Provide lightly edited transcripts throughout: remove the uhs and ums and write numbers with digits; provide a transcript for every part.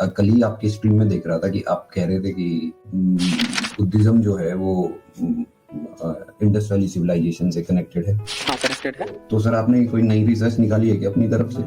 कल ही आपकी स्ट्रीम में देख रहा था कि आप कह रहे थे कि बुद्धिज्म जो है वो इंडस वैली सिविलाइजेशन से कनेक्टेड है। हाँ, कनेक्टेड है। तो सर आपने कोई नई रिसर्च निकाली है कि अपनी तरफ से?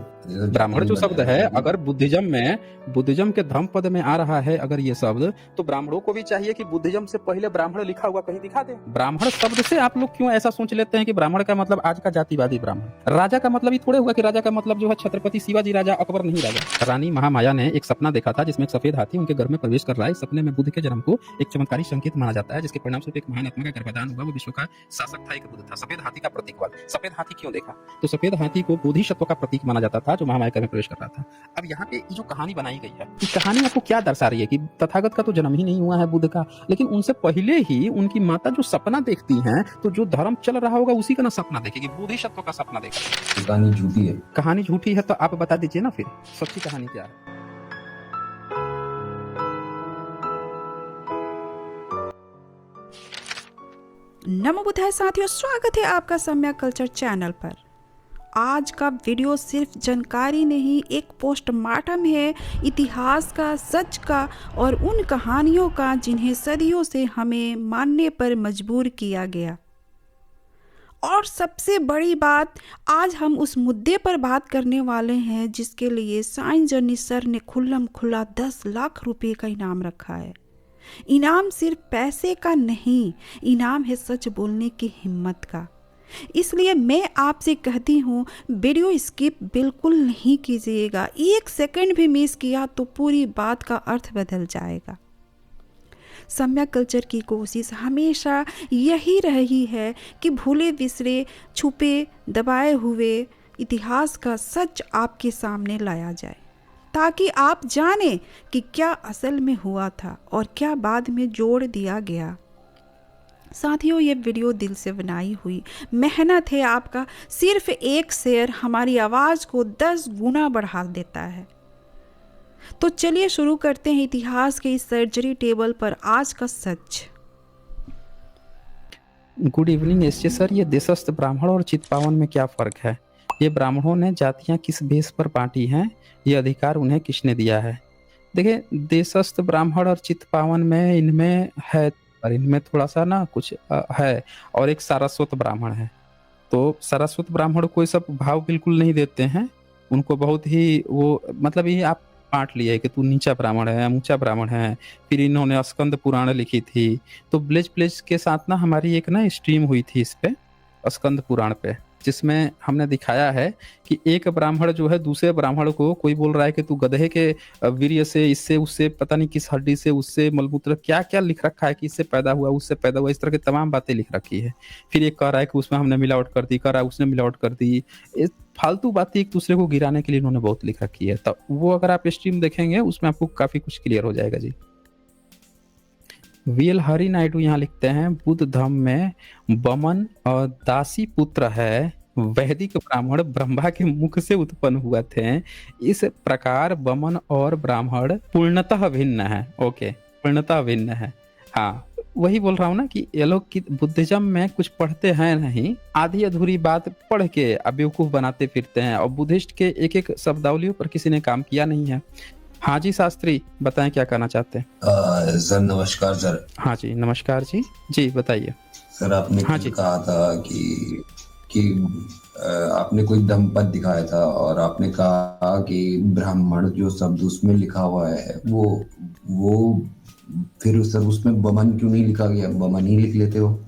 ब्राह्मण जो शब्द है, अगर बुद्धिज्म के धर्म पद में आ रहा है अगर ये शब्द, तो ब्राह्मणों को भी चाहिए कि बुद्धिज्म से पहले ब्राह्मण लिखा हुआ कहीं दिखा दे। ब्राह्मण शब्द से आप लोग क्यों ऐसा सोच लेते हैं कि ब्राह्मण का मतलब आज का जातिवादी ब्राह्मण? राजा का मतलब ही थोड़े हुआ कि राजा का मतलब जो है छत्रपति शिवाजी राजा, अकबर नहीं राजा। रानी महामाया ने एक सपना देखा था जिसमें एक सफेद हाथी उनके घर में प्रवेश कर रहा है। सपने में बुद्ध के जन्म को एक चमत्कारी संकेत माना जाता है, जिसके परिणाम स्वरूप एक महान आत्मा का गर्भदान हुआ। वो विश्व का शासक था, एक बुद्ध था। सफेद हाथी का प्रतीक वाला सफेद हाथी क्यों देखा? तो सफेद हाथी को बोधिसत्व का प्रतीक माना जाता था, जो महामाया में प्रवेश कर रहा था। अब यहाँ पे जो कहानी बनाई गई है, ये कहानी आपको क्या दर्शा रही है कि तथागत का तो जन्म ही नहीं हुआ है बुद्ध का, लेकिन उनसे पहले ही उनकी माता जो सपना देखती हैं, तो जो धर्म चल रहा होगा उसी का ना सपना देखेगी, बोधिसत्व का सपना देखा। कहानी झूठी है। कहानी झूठी है तो आप बता दीजिए ना फिर सच्ची कहानी क्या है। नमो बुद्धाय साथियों, स्वागत है आपका सम्यक कल्चर चैनल पर। आज का वीडियो सिर्फ जानकारी नहीं, एक पोस्टमार्टम है इतिहास का, सच का और उन कहानियों का जिन्हें सदियों से हमें मानने पर मजबूर किया गया। और सबसे बड़ी बात, आज हम उस मुद्दे पर बात करने वाले हैं जिसके लिए साइंस जर्नी सर ने खुल्लम खुल्ला 10 लाख रुपए का इनाम रखा है। इनाम सिर्फ पैसे का नहीं, इनाम है सच बोलने की हिम्मत का। इसलिए मैं आपसे कहती हूँ, वीडियो स्किप बिल्कुल नहीं कीजिएगा। 1 सेकंड भी मिस किया तो पूरी बात का अर्थ बदल जाएगा। सम्यक कल्चर की कोशिश हमेशा यही रही है कि भूले बिसरे, छुपे दबाए हुए इतिहास का सच आपके सामने लाया जाए, ताकि आप जानें कि क्या असल में हुआ था और क्या बाद में जोड़ दिया गया। साथियों, ये वीडियो दिल से बनाई हुई मेहनत है आपका। सिर्फ एक शेयर हमारी आवाज़ को 10 गुना बढ़ा देता है। तो चलिए शुरू करते हैं इतिहास के इस सर्जरी टेबल पर आज का सच। गुड इवनिंग एसजे सर, ये देशस्थ ब्राह्मण और चित्पावन में क्या फ़र्क है? ये ब्राह्मणों ने जातियां किस बेस पर बांटी हैं? ये अधिकार उन्हें किसने दिया है? देखिए, देशस्थ ब्राह्मण और चित्पावन में इनमें है, और इनमें थोड़ा सा ना कुछ है। और एक सारस्वत ब्राह्मण है। तो सारस्वत ब्राह्मण को ये सब भाव बिल्कुल नहीं देते हैं। उनको बहुत ही वो मतलब ये आप बांट लिया है कि तू नीचा ब्राह्मण है, ऊंचा ब्राह्मण है। फिर इन्होंने स्कंद पुराण लिखी थी। तो ब्लेज प्लेज के साथ ना हमारी एक ना स्ट्रीम हुई थी इस पे, स्कंद पुराण पे, जिसमें हमने दिखाया है कि एक ब्राह्मण जो है दूसरे ब्राह्मण को, कोई बोल रहा है कि तू गधे के वीर्य से, इससे उससे, पता नहीं किस हड्डी से, उससे मलमूत्र, क्या क्या लिख रखा है कि इससे पैदा हुआ, उससे पैदा हुआ, इस तरह की तमाम बातें लिख रखी है। फिर एक कह रहा है कि उसमें हमने मिलावट कर दी, कह रहा है उसने मिलावट कर दी। फालतू बातें एक दूसरे को गिराने के लिए इन्होंने बहुत लिख रखी है। तो वो अगर आप स्ट्रीम देखेंगे उसमें आपको काफी कुछ क्लियर हो जाएगा जी। वीएल हरि नायडू यहाँ लिखते हैं, बुद्ध धर्म में बमन और दासी पुत्र है। वैदिक ब्राह्मण ब्रह्मा के मुख से उत्पन्न हुए थे। इस प्रकार बमन और ब्राह्मण पूर्णतः भिन्न है। ओके, पूर्णतः भिन्न है। हाँ, वही बोल रहा हूँ ना कि ये लोग की बुद्धिज्म में कुछ पढ़ते हैं नहीं, आधी अधूरी बात पढ़ के बेवकूफ बनाते फिरते हैं। और बुद्धिस्ट के एक एक शब्दावलियों पर किसी ने काम किया नहीं है। हाँ जी शास्त्री, बताएं क्या कहना चाहते हैं? सर नमस्कार सर। हाँ जी नमस्कार जी। जी बताइए सर। आपने हाँ जी कहा था कि आपने कोई दंपत दिखाया था और आपने कहा कि ब्राह्मण जो शब्द उसमें लिखा हुआ है वो फिर सर उसमें बमन क्यों नहीं लिखा गया? बमन ही लिख लेते हो।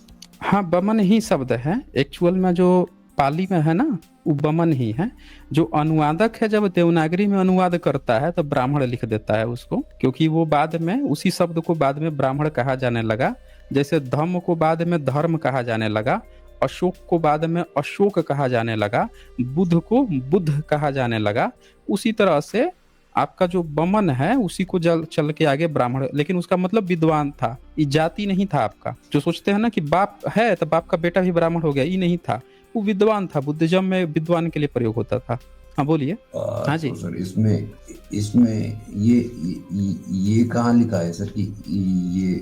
हाँ, बमन ही शब्द है एक्चुअल में, जो पाली में है ना वो बमन ही है। जो अनुवादक है जब देवनागरी में अनुवाद करता है तो ब्राह्मण लिख देता है उसको, क्योंकि वो बाद में उसी शब्द को बाद में ब्राह्मण कहा जाने लगा। जैसे धम्म को बाद में धर्म कहा जाने लगा, अशोक को बाद में अशोक कहा जाने लगा, बुद्ध को बुद्ध कहा जाने लगा। उसी तरह से आपका जो बमन है उसी को चल के आगे ब्राह्मण, लेकिन उसका मतलब विद्वान था, ये जाति नहीं था आपका। जो सोचते हैं ना कि बाप है तो बाप का बेटा भी ब्राह्मण हो गया, ये नहीं था, वो विद्वान था। बुद्धिज्म में विद्वान के लिए प्रयोग होता था। हाँ बोलिए। हाँ जी तो सर इसमें ये कहाँ लिखा है सर कि ये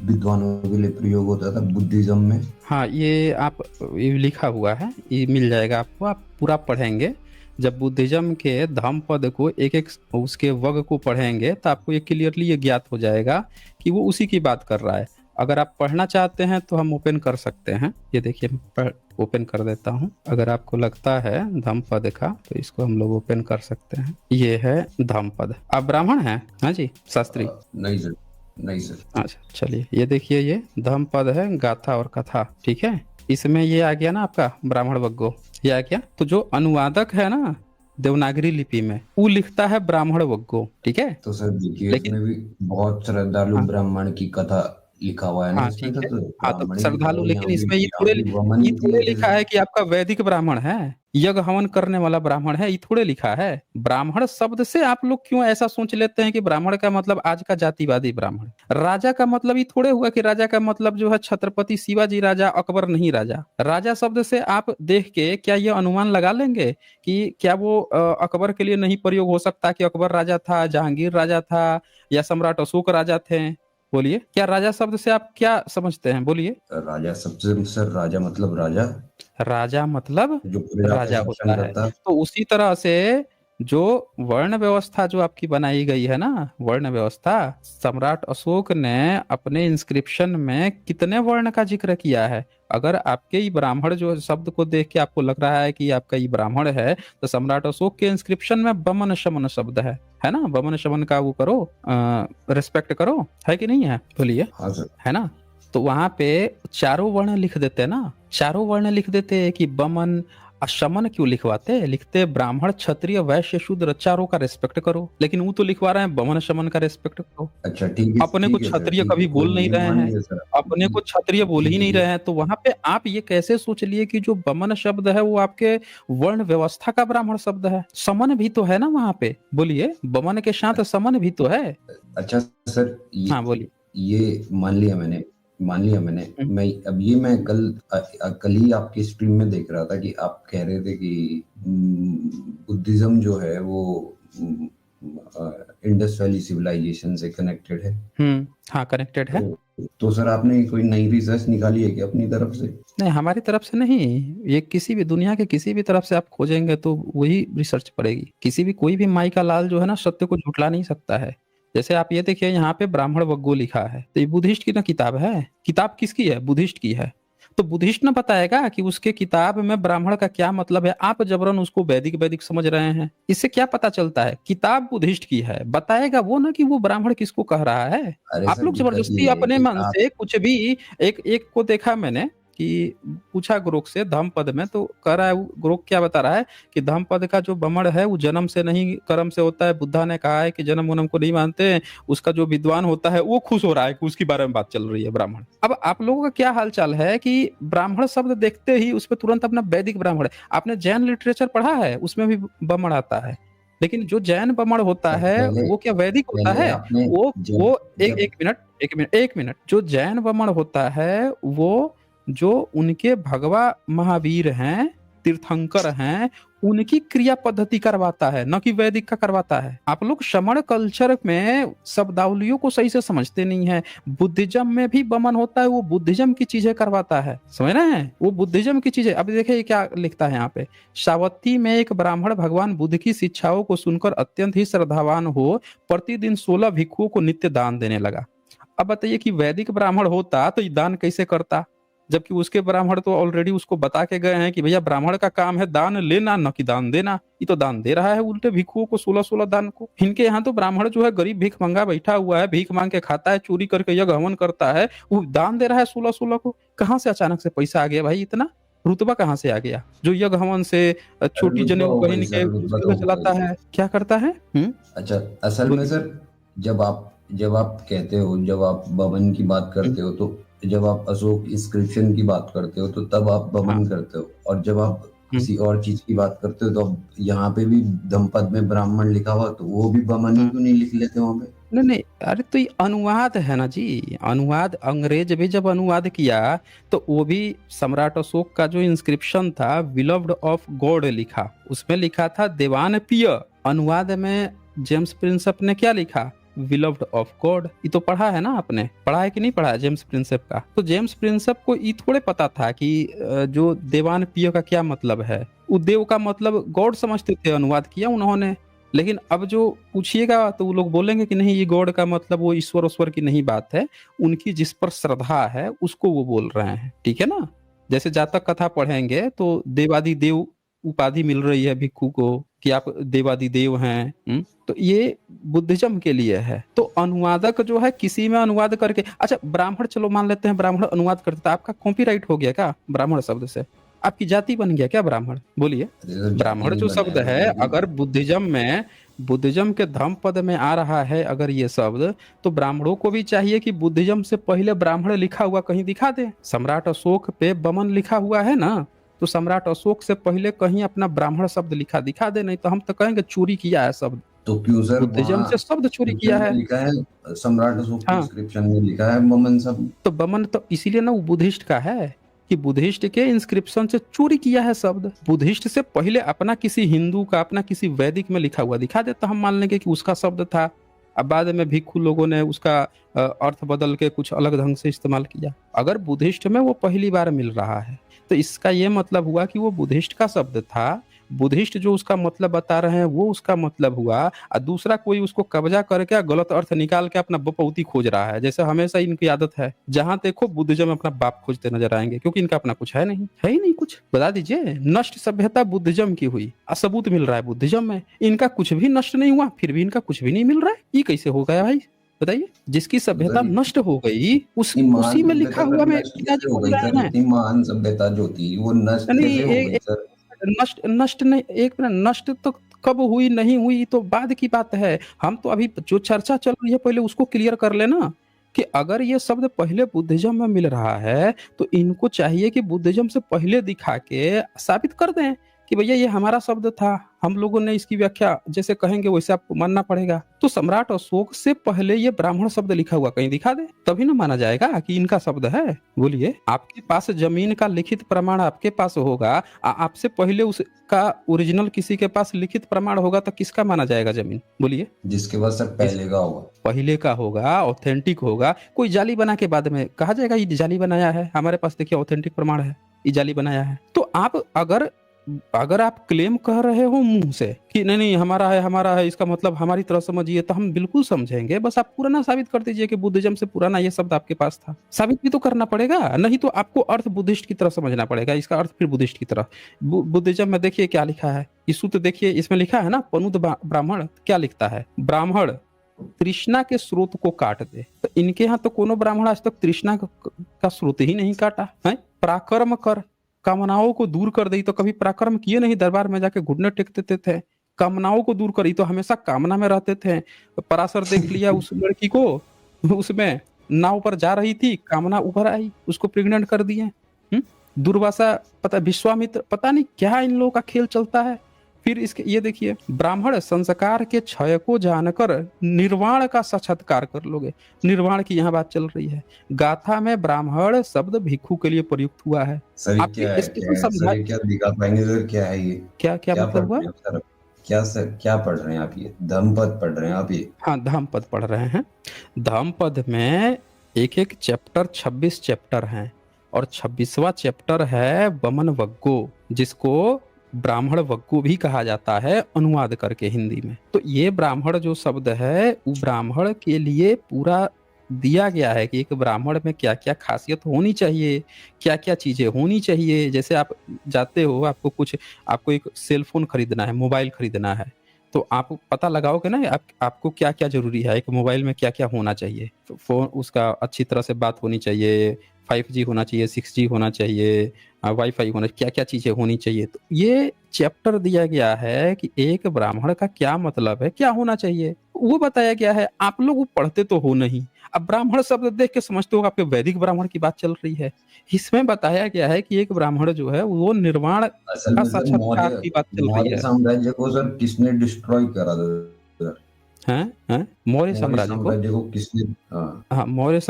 विद्वानों के लिए प्रयोग होता था बुद्धिज्म में? हाँ, ये आप ये लिखा हुआ है, ये मिल जाएगा आपको, आप पूरा पढ़ेंगे। जब बुद्धिज्म के धम्म पद को एक एक उसके वर्ग को पढ़ेंगे तो आपको ये क्लियरली ये ज्ञात हो जाएगा कि वो उसी की बात कर रहा है। अगर आप पढ़ना चाहते हैं तो हम ओपन कर सकते हैं। ये देखिए मैं ओपन कर देता हूँ। अगर आपको लगता है धम्म पद का तो इसको हम लोग ओपन कर सकते हैं। ये है धम्म पद। आप ब्राह्मण हैं? हाँ जी शास्त्री। नहीं सर, नहीं सर। अच्छा चलिए, ये देखिए ये धम्म पद है, गाथा और कथा, ठीक है। इसमें ये आ गया ना आपका ब्राह्मण वग्गो, ये आ गया। तो जो अनुवादक है ना देवनागरी लिपि में, वो लिखता है ब्राह्मण वग्गो, ठीक है। तो सर देखिए लेकिन उसमें भी बहुत श्रद्धालु हाँ ब्राह्मण की कथा लिखा हुआ है ना हाँ इसमें, ठीक है। तो हाँ तो ब्राह्मण ही लिखा श्रद्धालु, हुआ है लेकिन यहाँ भी, इसमें यहाँ भी वमन ये नहीं थोड़े लेते लिखा सर। है कि आपका वैदिक ब्राह्मण है, यज्ञ हवन करने वाला ब्राह्मण है, ये थोड़े लिखा है। ब्राह्मण शब्द से आप लोग क्यों ऐसा सोच लेते हैं कि ब्राह्मण का मतलब आज का जातिवादी ब्राह्मण। राजा का मतलब ये थोड़े हुआ कि राजा का मतलब जो है छत्रपति शिवाजी राजा, अकबर नहीं राजा। राजा शब्द से आप देख के क्या ये अनुमान लगा लेंगे कि क्या वो अकबर के लिए नहीं प्रयोग हो सकता कि अकबर राजा था, जहांगीर राजा था, या सम्राट अशोक राजा थे? बोलिए, क्या राजा शब्द से आप क्या समझते हैं? बोलिए। राजा सबसे सर, राजा मतलब राजा, राजा मतलब जो प्रजा पे राजा शासन होता है। करता है। तो उसी तरह से जो वर्ण व्यवस्था जो आपकी बनाई गई है ना, वर्ण व्यवस्था, सम्राट अशोक ने अपने इंस्क्रिप्शन में कितने वर्ण का जिक्र किया है। अगर आपके ही ब्राह्मण जो शब्द को देख के आपको लग रहा है कि आपका ही ब्राह्मण है, तो सम्राट अशोक के इंस्क्रिप्शन में बमन शमन शब्द है ना। बमन शमन का वो करो, रिस्पेक्ट करो, है कि नहीं है? बोलिए। हाँ सर। है ना। तो वहां पे चारों वर्ण लिख देते ना, चारों वर्ण लिख देते कि बमन। अशमन क्यों लिखवाते? लिखते ब्राह्मण क्षत्रिय वैश्य शूद्र चारों का रिस्पेक्ट करो, लेकिन वो तो लिखवा रहे हैं बमन शमन का रिस्पेक्ट करो। अच्छा ठीक है, अपने को ठीक है सर, क्षत्रिय ठीक है, कभी कोई बोल नहीं नहीं, रहे मान हैं, लिया सर। अपने को क्षत्रिय बोल ही ठीक है, नहीं रहे हैं, तो वहां पे आप ये कैसे सोच लिए कि जो बमन शब्द है वो आपके वर्ण व्यवस्था का ब्राह्मण शब्द है? समन भी तो है ना वहां पे। बोलिए, बमन के साथ समन भी तो है। अच्छा सर, हाँ बोलिए। ये मान लिया मैंने, मान लिया मैंने। हम्म, मैं कल ही आपकी स्ट्रीम में देख रहा था कि आप कह रहे थे कि बुद्धिज्म जो है वो इंडस वैली सिविलाइजेशन से कनेक्टेड है। हाँ कनेक्टेड है। तो सर आपने कोई नई रिसर्च निकाली है कि अपनी तरफ से? नहीं, हमारी तरफ से नहीं। ये किसी भी दुनिया के किसी भी तरफ से आप खोजेंगे तो वही रिसर्च पड़ेगी। किसी भी कोई भी माई का लाल जो है ना सत्य को झुठला नहीं सकता है। जैसे आप ये देखिए यहाँ पे ब्राह्मण वग्गो लिखा है, तो ये बुद्धिस्ट की ना किताब है। किताब किसकी है? बुद्धिस्ट की है। तो बुद्धिस्ट ना बताएगा कि उसके किताब में ब्राह्मण का क्या मतलब है। आप जबरन उसको वैदिक वैदिक समझ रहे हैं। इससे क्या पता चलता है? किताब बुद्धिस्ट की है, बताएगा वो ना कि वो ब्राह्मण किसको कह रहा है। अरे आप सर लोग दिक्कत जबरदस्ती ये है अपने कि मन आप, से कुछ भी। एक को देखा मैंने कि पूछा गुरुक से धम्म पद में, तो कह रहा है गुरुक क्या बता रहा है कि धम्म पद का जो बमण है वो जन्म से नहीं कर्म से होता है। बुद्धा ने कहा है कि जन्म वन्म को नहीं मानते हैं। उसका जो विद्वान होता है वो खुश हो रहा है कि उसके बारे में बात चल रही है ब्राह्मण। अब आप लोगों का क्या हाल चाल है कि ब्राह्मण शब्द देखते ही उस पर तुरंत अपना वैदिक ब्राह्मण है। आपने जैन लिटरेचर पढ़ा है? उसमें भी बमण आता है, लेकिन जो जैन बमण होता सर है पहले, वो क्या वैदिक होता पहले है? आपने वो एक जब एक मिनट, जो जैन बमण होता है वो जो उनके भगवा महावीर हैं, तीर्थंकर हैं, उनकी क्रिया पद्धति करवाता है, न कि वैदिक का करवाता है। आप लोग श्रमण कल्चर में शब्दावलियों को सही से समझते नहीं है। बुद्धिज्म में भी बमन होता है, वो बुद्धिज्म की चीजें करवाता है, समझ रहे हैं? वो बुद्धिज्म की चीजें। अब देखिए क्या लिखता है यहाँ पे। सावत्ती में एक ब्राह्मण भगवान बुद्ध की शिक्षाओं को सुनकर अत्यंत ही श्रद्धावान हो प्रतिदिन 16 भिक्षुओं को नित्य दान देने लगा। अब बताइए कि वैदिक ब्राह्मण होता तो ये दान कैसे करता, जबकि उसके ब्राह्मण तो ऑलरेडी उसको बता के गए हैं कि भैया ब्राह्मण का काम है दान लेना, न कि दान देना। ये तो दान दे रहा है उल्टे भिक्षुओं को 16-16 दान को। इनके यहाँ तो ब्राह्मण जो है गरीब भीख मंगा बैठा हुआ है, भीख मांग के खाता है, चोरी करके यज्ञ हवन करता है, वो दान दे रहा है 16-16 को। कहाँ से अचानक से पैसा आ गया भाई? इतना रुतबा कहाँ से आ गया? जो यज्ञ हवन से छोटी रुतबा जनेऊ होगा ही पहन के सर, रुतबा तो उसको होगा चलाता ही। है, क्या करता है? अच्छा, असल में बोलिए। सर जब आप कहते हो, जब आप बमन की बात करते हो, तो जब आप अशोक इंस्क्रिप्शन की बात करते हो तो तब आप हाँ। बमन करते हो, और जब आप किसी और चीज की बात करते हो तो अब यहाँ पे भी धम्मपद में ब्राह्मण लिखा हुआ, तो वो भी बमन ही क्यों नहीं लिख लेते वहां पे? नहीं नहीं, अरे तो ये अनुवाद है ना जी। अनुवाद अंग्रेज भी जब अनुवाद किया तो वो भी सम्राट अशोक का जो इंस्क्रिप्शन था विलव्ड ऑफ गॉड लिखा, उसमें लिखा था देवान पिय। अनुवाद में जेम्स प्रिंसेप ने क्या लिखा? Beloved of God. ये तो पढ़ा है ना आपने? पढ़ा है कि नहीं पढ़ा है जेम्स प्रिंसेप का? तो जेम्स प्रिंसेप को ये थोड़े पता था कि जो देवान पिय का क्या मतलब है। वो देव का मतलब गॉड समझते थे, अनुवाद किया उन्होंने। लेकिन अब जो पूछिएगा तो वो लोग बोलेंगे कि नहीं, ये गॉड का मतलब वो ईश्वर ऊश्वर की नहीं बात है, उनकी जिस पर श्रद्धा है उसको वो बोल रहे हैं, ठीक है ना। जैसे जातक कथा पढ़ेंगे तो देवादिदेव उपाधि मिल रही है भिक्खु को कि आप देवादिदेव हैं। तो ये बुद्धिज्म के लिए है। तो अनुवादक जो है किसी में अनुवाद करके, अच्छा ब्राह्मण, चलो मान लेते हैं ब्राह्मण अनुवाद करते, तो आपका कॉपीराइट हो गया क्या ब्राह्मण शब्द से? आपकी जाति बन गया क्या ब्राह्मण? बोलिए। ब्राह्मण जो शब्द है, अगर बुद्धिज्म के धम्म पद में आ रहा है अगर ये शब्द, तो ब्राह्मणों को भी चाहिए कि बुद्धिज्म से पहले ब्राह्मण लिखा हुआ कहीं दिखा दे। सम्राट अशोक पे बमन लिखा हुआ है ना, तो सम्राट अशोक से पहले कहीं अपना ब्राह्मण शब्द लिखा दिखा दे, नहीं तो हम तो कहेंगे चोरी किया है शब्द। तो क्यों सर बुद्धिज्म से शब्द चोरी किया है, लिखा है सम्राट अशोक हाँ, इंस्क्रिप्शन में लिखा है बमन शब्द। तो बमन तो इसीलिए ना वो बुद्धिस्ट का है कि बुद्धिस्ट के इंस्क्रिप्शन से चोरी किया है शब्द। बुद्धिस्ट से पहले अपना किसी हिंदू का, अपना किसी वैदिक में लिखा हुआ दिखा दे तो हम मान लेंगे कि उसका शब्द था। अब बाद में भिक्खु लोगों ने उसका अर्थ बदल के कुछ अलग ढंग से इस्तेमाल किया। अगर बुद्धिस्ट में वो पहली बार मिल रहा है तो इसका ये मतलब हुआ कि वो बुद्धिस्ट का शब्द था। बुद्धिस्ट जो उसका मतलब बता रहे हैं वो उसका मतलब हुआ, और दूसरा कोई उसको कब्जा करके गलत अर्थ निकाल के अपना बपौती खोज रहा है। जैसे हमेशा इनकी आदत है, जहां देखो बुद्धिज्म में अपना बाप खोजते नजर आएंगे, क्योंकि इनका अपना कुछ है नहीं, है ही नहीं कुछ। बता दीजिए, नष्ट सभ्यता बुद्धिज्म की हुई, सबूत मिल रहा है बुद्धिज्म में। इनका कुछ भी नष्ट नहीं हुआ, फिर भी इनका कुछ भी नहीं मिल रहा है। ये कैसे हो गया भाई बताइए? जिसकी सभ्यता नष्ट हो गई उसी में लिखा हुआ में पिताजी बोल रहे हैं। महान सभ्यता जो थी वो नष्ट कैसे हो गई सर? नष्ट नहीं, एक मिनट, नष्ट तो कब हुई नहीं हुई तो बाद की बात है। हम तो अभी जो चर्चा चल रही है पहले उसको क्लियर कर लेना कि अगर ये शब्द पहले बुद्धिज्म में मिल रहा है तो इनको चाहिए कि बुद्धिज्म से पहले दिखा के साबित कर दें कि भैया ये हमारा शब्द था, हम लोगों ने इसकी व्याख्या जैसे कहेंगे वैसे आपको मानना पड़ेगा। तो सम्राट अशोक से पहले ये ब्राह्मण शब्द लिखा हुआ कहीं दिखा दे, तभी ना माना जाएगा कि इनका शब्द है। बोलिए, आपके पास जमीन का लिखित प्रमाण आपके पास होगा, आपसे पहले उसका ओरिजिनल किसी के पास लिखित प्रमाण होगा तो किसका माना जाएगा जमीन? बोलिए। जिसके पास सर पहले का होगा, पहले का होगा, ऑथेंटिक होगा। कोई जाली बना के बाद में कहा जाएगा ये जाली बनाया है, हमारे पास देखिए ऑथेंटिक प्रमाण है, ये जाली बनाया है। तो आप अगर आप क्लेम कर रहे हो मुंह से कि नहीं नहीं हमारा है, इसका मतलब हमारी तरह समझिए, तो हम बिल्कुल समझेंगे। बस आप पुराना साबित कर दीजिए कि बुद्धिज्म से पुराना ये शब्द आपके पास था। साबित भी तो करना पड़ेगा, नहीं तो आपको अर्थ बुद्धिस्ट की तरह समझना पड़ेगा, इसका अर्थ फिर बुद्धिस्ट की तरह। बुद्धिज्म में देखिए क्या लिखा है, इस सूत्र देखिए, इसमें लिखा है ना पनुद ब्राह्मण, क्या लिखता है? ब्राह्मण तृष्णा के स्रोत को काट दे। तो इनके यहाँ तो कोनो ब्राह्मण आज तक तृष्णा का स्रोत ही नहीं काटा है। पराक्रम कर, कामनाओं को दूर कर दी, तो कभी पराक्रम किए नहीं, दरबार में जाके घुटने टेक देते थे। कामनाओं को दूर करी तो हमेशा कामना में रहते थे। पराशर देख लिया उस लड़की को, उसमें नाव पर जा रही थी, कामना उभर आई, उसको प्रेग्नेंट कर दिए। दुर्वासा, पता विश्वामित्र, पता नहीं क्या इन लोगों का खेल चलता है। फिर इसके ये देखिए, ब्राह्मण संस्कार के क्षय को जानकर निर्वाण का साक्षात्कार कर लोगे। निर्वाण की यहाँ बात चल रही है। गाथा में ब्राह्मण शब्द भिक्षु के लिए प्रयुक्त हुआ है। सर क्या दिखा पाएंगे सर, क्या है ये? क्या मतलब हुआ? क्या सर क्या पढ़ रहे हैं आप? ये धम्मपद पढ़ रहे हैं आप? ये हाँ, धम्मपद पढ़ रहे हैं। धम्मपद में एक चैप्टर 26 चैप्टर हैं, और 26वां चैप्टर है बमन वग्गो, जिसको ब्राह्मण वग्गो भी कहा जाता है अनुवाद करके हिंदी में। तो ये ब्राह्मण जो शब्द है वो ब्राह्मण के लिए पूरा दिया गया है कि एक ब्राह्मण में क्या क्या खासियत होनी चाहिए, क्या क्या चीजें होनी चाहिए। जैसे आप जाते हो, आपको एक सेल फोन खरीदना है, मोबाइल खरीदना है, तो आप पता लगाओगे ना आपको क्या क्या जरूरी है, एक मोबाइल में क्या क्या होना चाहिए। फोन उसका अच्छी तरह से बात होनी चाहिए, 5G होना चाहिए, 6G होना चाहिए, वाईफाई होना, क्या क्या चीजें होनी चाहिए। तो ये चैप्टर दिया गया है कि एक ब्राह्मण का क्या मतलब है, क्या होना चाहिए, वो बताया गया है। आप लोग वो पढ़ते तो हो नहीं, अब ब्राह्मण शब्द देख के समझते हो आपके वैदिक ब्राह्मण की बात चल रही है। इसमें बताया गया है कि एक ब्राह्मण जो है वो निर्वाण का साक्षात्कार की बात चल रही है। साम्राज्य को सर किसने डिस्ट्रॉय करा था? हैं? मौर्य साम्राज्य को किसने? हाँ, मौर्य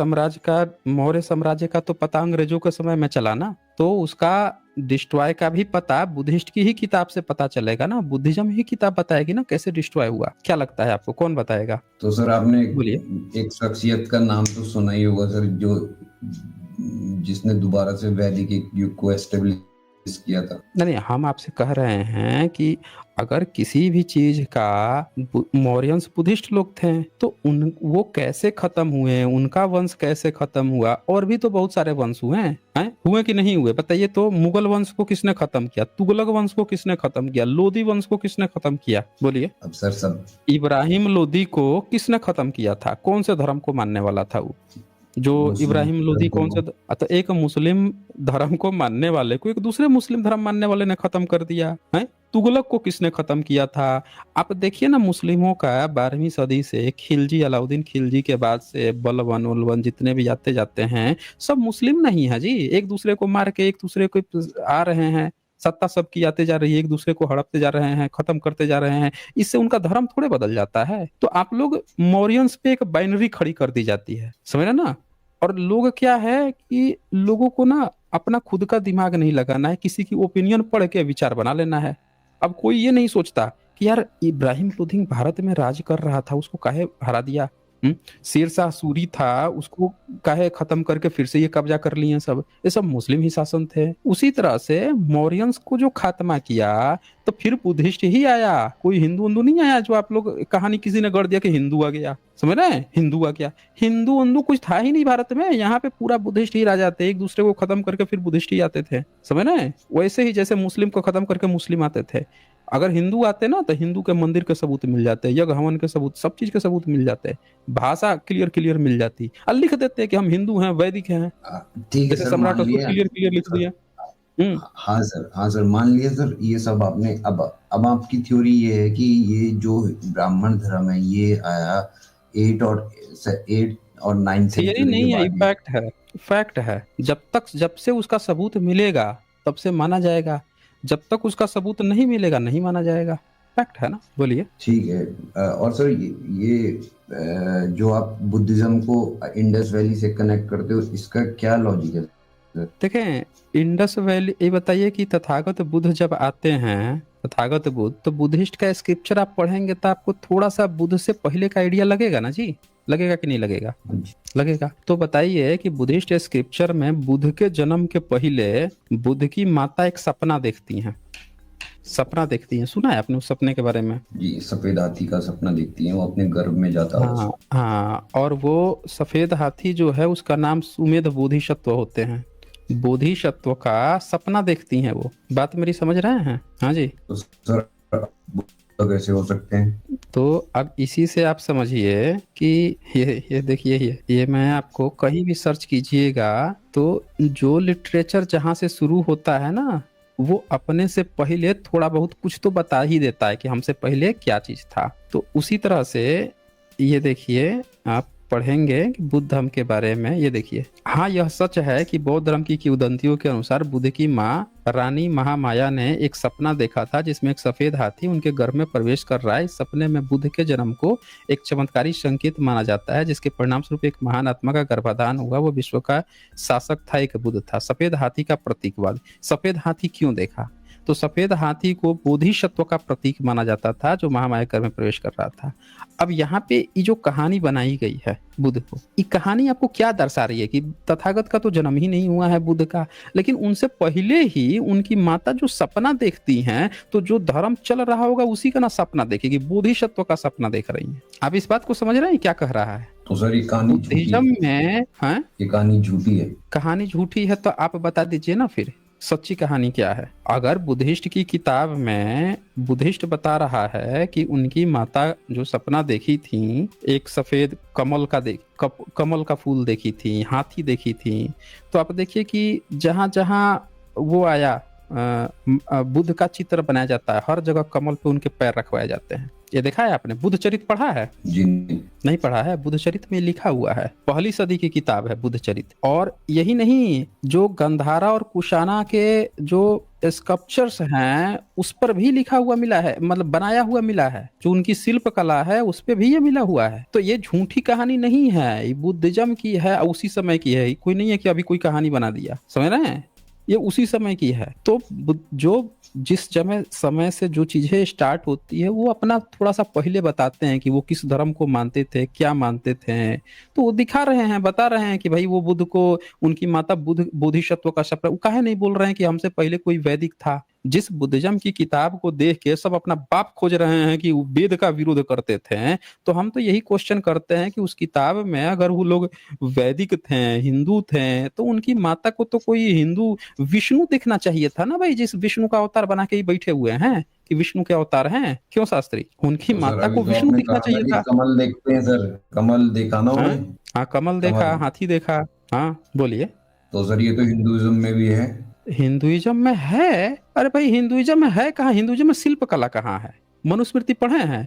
साम्राज्य का तो पता अंग्रेजों के समय में चला ना, तो उसका डिस्ट्रॉय का भी पता बुद्धिस्ट की ही किताब से पता चलेगा ना। बुद्धिज्म ही किताब बताएगी ना कैसे डिस्ट्रॉय हुआ। क्या लगता है आपको, कौन बताएगा? तो सर आपने बोलिए। एक शख्सियत का नाम तो सुना ही होगा सर, जो जिसने दोबारा से वैदिक युग को एस्टेब्लिश किया था। नहीं, हम आपसे कह रहे हैं कि अगर किसी भी चीज का मौर्यंस बुद्धिस्ट लोग थे तो उन वो कैसे खत्म हुए, उनका वंश कैसे खत्म हुआ, और भी तो बहुत सारे वंश हुए हैं, हुए कि नहीं हुए बताइए तो। मुगल वंश को किसने खत्म किया, तुगलक वंश को किसने खत्म किया, लोदी वंश को किसने खत्म किया, बोलिए। अब सर सब इब्राहिम लोदी को किसने खत्म किया था, कौन से धर्म को मानने वाला था वो, जो मुस्लिम इब्राहिम लोदी धर्म कौन से तो एक मुस्लिम धर्म को मानने वाले को एक दूसरे मुस्लिम धर्म मानने वाले ने खत्म कर दिया है। तुगलक को किसने खत्म किया था। आप देखिए ना, मुस्लिमों का 12वीं सदी से खिलजी, अलाउद्दीन खिलजी के बाद से बलबन उलबन जितने भी आते जाते हैं सब मुस्लिम नहीं है जी। एक दूसरे को मार के एक दूसरे को आ रहे हैं, सत्ता सबकी आते जा रही है, एक दूसरे को हड़पते जा रहे हैं, खत्म करते जा रहे हैं। इससे उनका धर्म थोड़े बदल जाता है। तो आप लोग मौर्यंस पे एक बाइनरी खड़ी कर दी जाती है, समझ रहे ना। और लोग क्या है कि लोगों को ना अपना खुद का दिमाग नहीं लगाना है, किसी की ओपिनियन पढ़ के विचार बना लेना है। अब कोई ये नहीं सोचता कि यार इब्राहिम लोधी भारत में राज कर रहा था, उसको काहे हरा दिया। शेरशाह सूरी था, उसको काहे खत्म करके फिर से ये कब्जा कर लिए सब, ये सब मुस्लिम ही शासन थे। उसी तरह से मौर्यंस को जो खात्मा किया तो फिर बुद्धिस्ट ही आया, कोई हिंदू हिंदू नहीं आया। जो आप लोग कहानी किसी ने गढ़ दिया कि हिंदू आ गया, समझ रहे हैं, हिंदू आ गया। हिंदू हिंदू कुछ था ही नहीं भारत में, यहाँ पे पूरा बुद्धिस्ट ही राजा थे, एक दूसरे को खत्म करके फिर बुद्धिस्ट ही आते थे, समझ रहे हैं। वैसे ही जैसे मुस्लिम को खत्म करके मुस्लिम आते थे, अगर हिंदू आते ना तो हिंदू के मंदिर के सबूत मिल जाते, यज्ञ हवन के सबूत, सब चीज के सबूत मिल जाते, भाषा क्लियर क्लियर मिल जाती, और लिख देते कि हम हिंदू हैं, वैदिक हैं। ठीक है जैसे सर, सम्राट मान अशोक लिया। क्लियर क्लियर लिख दिया। हाँ सर, हाँ सर, मान लिया सर ये सब आपने। अब आपकी थ्योरी ये है कि ये जो ब्राह्मण धर्म है ये आया 8 और 9 थियरी सेंचुरी के नहीं है, बाद। फैक्ट है, फैक्ट है। जब से उसका सबूत मिलेगा तब से माना जाएगा, जब तक उसका सबूत नहीं मिलेगा नहीं माना जाएगा। फैक्ट है ना, बोलिए। ठीक है। और सर जो आप बुद्धिज्म को इंडस वैली से कनेक्ट करते हो, इसका क्या लॉजिक है सर? देखें, इंडस वैली, ये बताइए कि तथागत बुद्ध जब आते हैं, तथागत बुद्ध, तो बुद्धिस्ट का स्क्रिप्चर आप पढ़ेंगे तो आपको थोड़ा सा बुद्ध से पहले का आइडिया लगेगा ना जी, लगेगा कि नहीं लगेगा, लगेगा। तो बताइए कि बुद्धिस्ट स्क्रिप्चर में बुद्ध के जन्म के पहले बुद्ध की माता एक सपना देखती हैं, सपना देखती हैं, सुना है आपने उस सपने के बारे में। जी, सफेद हाथी का सपना देखती हैं, वो अपने गर्भ में जाता है। हाँ हाँ, और वो सफेद हाथी जो है उसका नाम सुमेध बोधिसत्व होते हैं, बोधिसत्व का सपना देखती हैं वो। बात मेरी समझ रहे हैं। हाँ जी। तो सर बुद्ध कैसे हो सकते हैं? तो अब इसी से आप समझिए कि ये देखिए, ये मैं आपको कहीं भी सर्च कीजिएगा तो जो लिटरेचर जहाँ से शुरू होता है ना, वो अपने से पहले थोड़ा बहुत कुछ तो बता ही देता है कि हमसे पहले क्या चीज था। तो उसी तरह से ये देखिए, आप पढ़ेंगे कि बुद्ध धर्म के बारे में, ये देखिए। हाँ, यह सच है कि बौद्ध धर्म की किंवदंतियों के अनुसार बुद्ध की माँ रानी महामाया ने एक सपना देखा था जिसमें एक सफेद हाथी उनके गर्भ में प्रवेश कर रहा है। इस सपने में बुद्ध के जन्म को एक चमत्कारी संकेत माना जाता है, जिसके परिणाम स्वरूप एक महान आत्मा का गर्भाधान हुआ। वो विश्व का शासक था, एक बुद्ध था। सफेद हाथी का प्रतीकवाद। सफेद हाथी क्यों देखा, तो सफेद हाथी को बोधिसत्व का प्रतीक माना जाता था जो महामाया घर में प्रवेश कर रहा था। अब यहाँ पे ये जो कहानी बनाई गई है बुद्ध को, ये कहानी आपको क्या दर्शा रही है कि तथागत का तो जन्म ही नहीं हुआ है बुद्ध का, लेकिन उनसे पहले ही उनकी माता जो सपना देखती हैं, तो जो धर्म चल रहा होगा उसी का ना सपना देखेगी, बोधिसत्व का सपना देख रही है। आप इस बात को समझ रहे हैं क्या कह रहा है। तो सर ये कहानी झूठी है? में है, ये कहानी झूठी है? कहानी झूठी है तो आप बता दीजिए ना फिर सच्ची कहानी क्या है। अगर बुद्धिस्ट की किताब में बुद्धिस्ट बता रहा है कि उनकी माता जो सपना देखी थी, एक सफेद कमल का फूल देखी थी, हाथी देखी थी, तो आप देखिए कि जहां जहां वो आया बुद्ध का चित्र बनाया जाता है, हर जगह कमल पे उनके पैर रखवाए जाते हैं। ये देखा है आपने? बुद्ध चरित पढ़ा है? जी नहीं पढ़ा है। बुद्ध चरित में लिखा हुआ है, पहली सदी की किताब है बुद्ध चरित। और यही नहीं, जो गंधारा और कुशाना के जो स्कल्पचर्स हैं उस पर भी लिखा हुआ मिला है, मतलब बनाया हुआ मिला है, जो उनकी शिल्प कला है उस पे भी ये मिला हुआ है। तो ये झूठी कहानी नहीं है, ये बुद्धिज्म की है, उसी समय की है, कोई नहीं है कि अभी कोई कहानी बना दिया, समझ रहे हैं। ये उसी समय की है। तो जो जिस समय से जो चीजें स्टार्ट होती है वो अपना थोड़ा सा पहले बताते हैं कि वो किस धर्म को मानते थे, क्या मानते थे। तो वो दिखा रहे हैं, बता रहे हैं कि भाई वो बुद्ध को, उनकी माता बोधिसत्व का सपना, वो काहे नहीं बोल रहे हैं कि हमसे पहले कोई वैदिक था। जिस बुद्धिज्म की किताब को देख के सब अपना बाप खोज रहे हैं कि वो वेद का विरोध करते थे, तो हम तो यही क्वेश्चन करते हैं कि उस किताब में अगर वो लोग वैदिक थे, हिंदू थे, तो उनकी माता को तो कोई हिंदू विष्णु दिखना चाहिए था ना भाई, जिस विष्णु का अवतार बना के ही बैठे हुए हैं कि विष्णु के अवतार हैं। क्यों शास्त्री? उनकी तो सर माता अभी को तो विष्णु आपने दिखना कहा था चाहिए कि था। कमल देखते हैं सर, कमल देखा ना हाँ, उन्हें, हाँ, कमल देखा, कमल। हाथी देखा। हाँ बोलिए। तो सर ये तो हिंदुइज्म में भी है। हिंदुइज्म में है? अरे भाई हिंदुइज्म में है कहाँ? हिंदुइज्म में शिल्प कला कहाँ है? मनुस्मृति पढ़े हैं?